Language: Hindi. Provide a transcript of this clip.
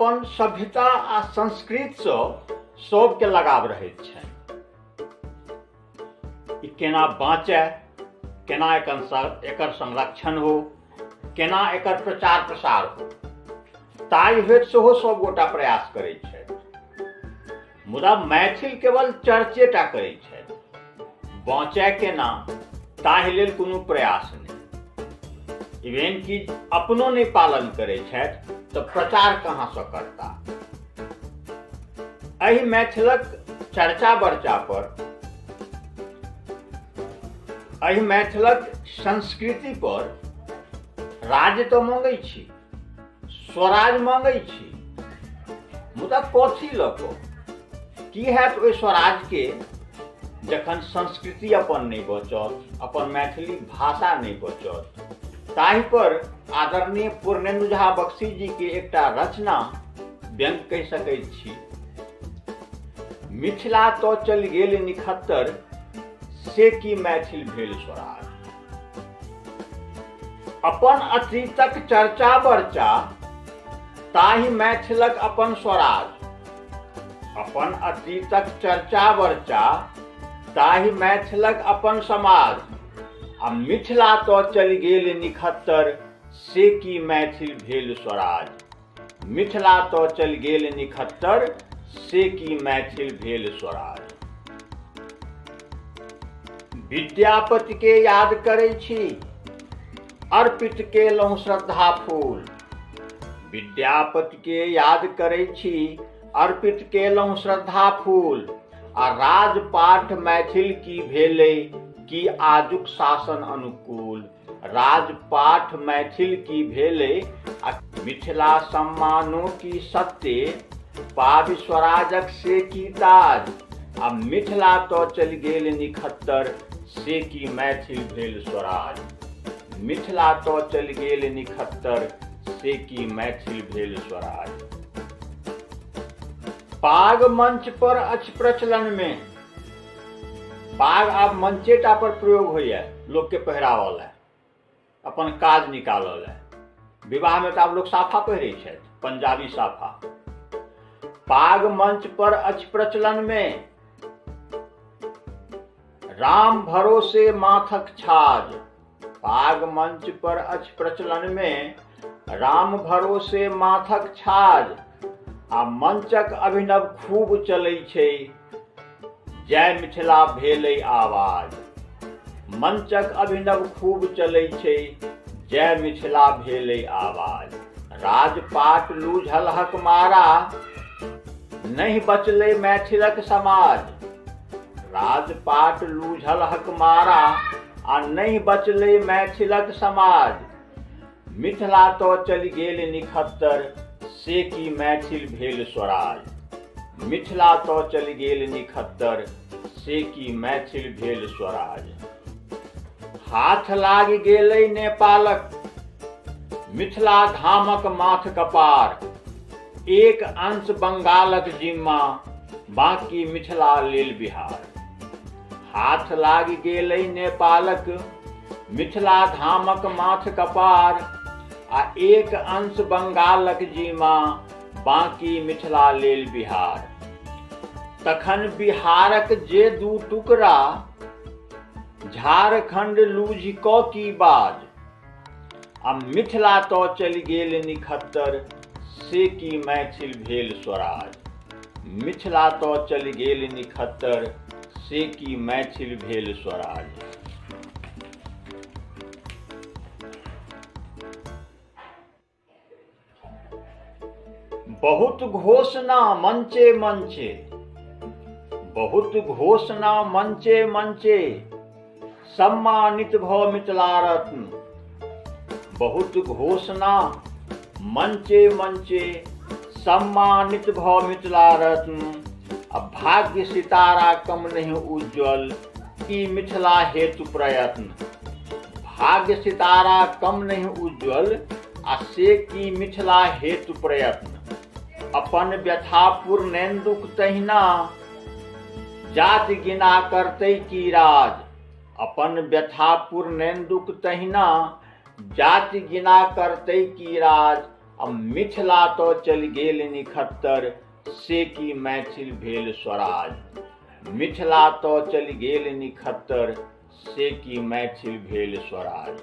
अपन सभ्यता आ संस्कृति सँ सबके लगाव रहैत छनि। ई केना बाँचै, केना एकर संरक्षण हो, केना एकर प्रचार प्रसार हो, ताहि हेतु सेहो सब गोटा प्रयास करैत छथि। मुदा मैथिल केवल चर्चेटा करैत छथि, बाँचै केना ताहि लेल कोनो प्रयास नहि। इवेन कि अपनो नहि पालन करैत छथि तऽ प्रचार कहाँ सँ करता। एहि मैथिलक चर्चा वर्चा पर, एहि मैथिलक संस्कृति पर राज्य तऽ मांगै छी, स्वराज मांगै छी, मुदा कथी लऽ कऽ? की हैत ओहि स्वराजके जखन संस्कृति अपन नहि बचत, अपन मैथिली भाषा नहि बचत? ताहि पर आदरणीय पूर्णेन्दु झा बख्शी जी के एकटा रचना व्यंग कहि सकैत छी। मिथिला तो चलि गेल निखत्तर, से की मैथिल भेल स्वराज। अपन अतीतक चर्चा वर्चा, ताहि मैथिलक अपन स्वराज। अपन अतीतक चर्चा वर्चा, ताहि मैथिलक अपन समाज। आ मिथिला तो चलि गेल निखत्तर, से की मैथिल भेल स्वराज। मिथिला तो चलि गेल निखत्तर, से की मैथिल भेल स्वराज। विद्यापति के याद करै छी, अर्पित केलहुँ श्रद्धा फूल। विद्यापति के याद करै छी, अर्पित केलहुँ श्रद्धा फूल। आ राजपाठ मैथिल की भेलै, की आजुक शासन अनुकूल। राजपाठ मैथिल की भेलै, आ मिथिला सम्मानों की सत्य, पाबि स्वराजक से की ताज। आ मिथिला तो चलि गेल निखत्तर, से की मैथिल भेल स्वराज। मिथिला तो चलि गेल निखत्तर, से की मैथिल भेल स्वराज। पाग मंच पर अछि प्रचलन में। पाग आब मंचेटा पर प्रयोग होइए लोग के पहिरावल है, अपन काज निकालल है। विवाह में तो आब लोग साफा पहिरै छथि, पंजाबी साफा। पाग मंच पर अछि प्रचलन में, राम भरोसे माथक छाज। पाग मंच पर अछि प्रचलन में, राम भरोसे माथक छाज। आ मंचक अभिनव खूब चलै छै, जय मिथिला भेलै आवाज। मंचक अभिनव खूब चलै छै, जय मिथिला भेलै आवाज। राजपाट लूझल हक मारा, नहीं बचलै मैथिलक समाज। राजपाट लूझल हक मारा, आ नहीं बचलै मैथिलक समाज। मिथिला तो चलि गेल निखत्तर, से की मैथिल भेल स्वराज। मिथिला तो चलि गेल निखत्तर, से की मैथिल भेल स्वराज। हाथ लागि गेलै नेपालक, मिथिला धामक माथ कपार। एक अंश बंगालक जिम्मा, बाकी मिथिला लेल बिहार। हाथ लागि गेलै नेपालक, मिथिला धामक माथ कपार। आ एक अंश बंगालक जिम्मा, बाकी मिथिला लेल बिहार। तखन बिहारक जे दू टुकड़ा, झारखंड लूझि कऽ की बाज। आ मिथिला तो चलि गेल निखत्तर, से की मैथिल भेल स्वराज। मिथिला तो चलि गेल निखत्तर, से की मैथिल भेल स्वराज। बहुत घोषणा मंचे मंचे, बहुत घोषणा मंचे मंचे, सम्मानित भऽ मिथिला रत्न। बहुत घोषणा मंचे मंचे, सम्मानित भऽ मिथिला रत्न। अब भाग्य सितारा कम नहीं उज्ज्वल, ई मिथिला हेतु प्रयत्न। भाग्य सितारा कम नहीं उज्ज्वल, आ से की मिथिला हेतु प्रयत्न। अपन व्यथा पूर्णेन्दुक तहिना, जाति गिना करतै की राज। अपन व्यथा पूर्णेन्दुक तहिना, जाति गिना करतै की राज। अब मिथिला तो चलि गेल निखत्तर, से की मैथिल भेल स्वराज। मिथिला तो चलि गेल निखत्तर, से की मैथिल भेल स्वराज।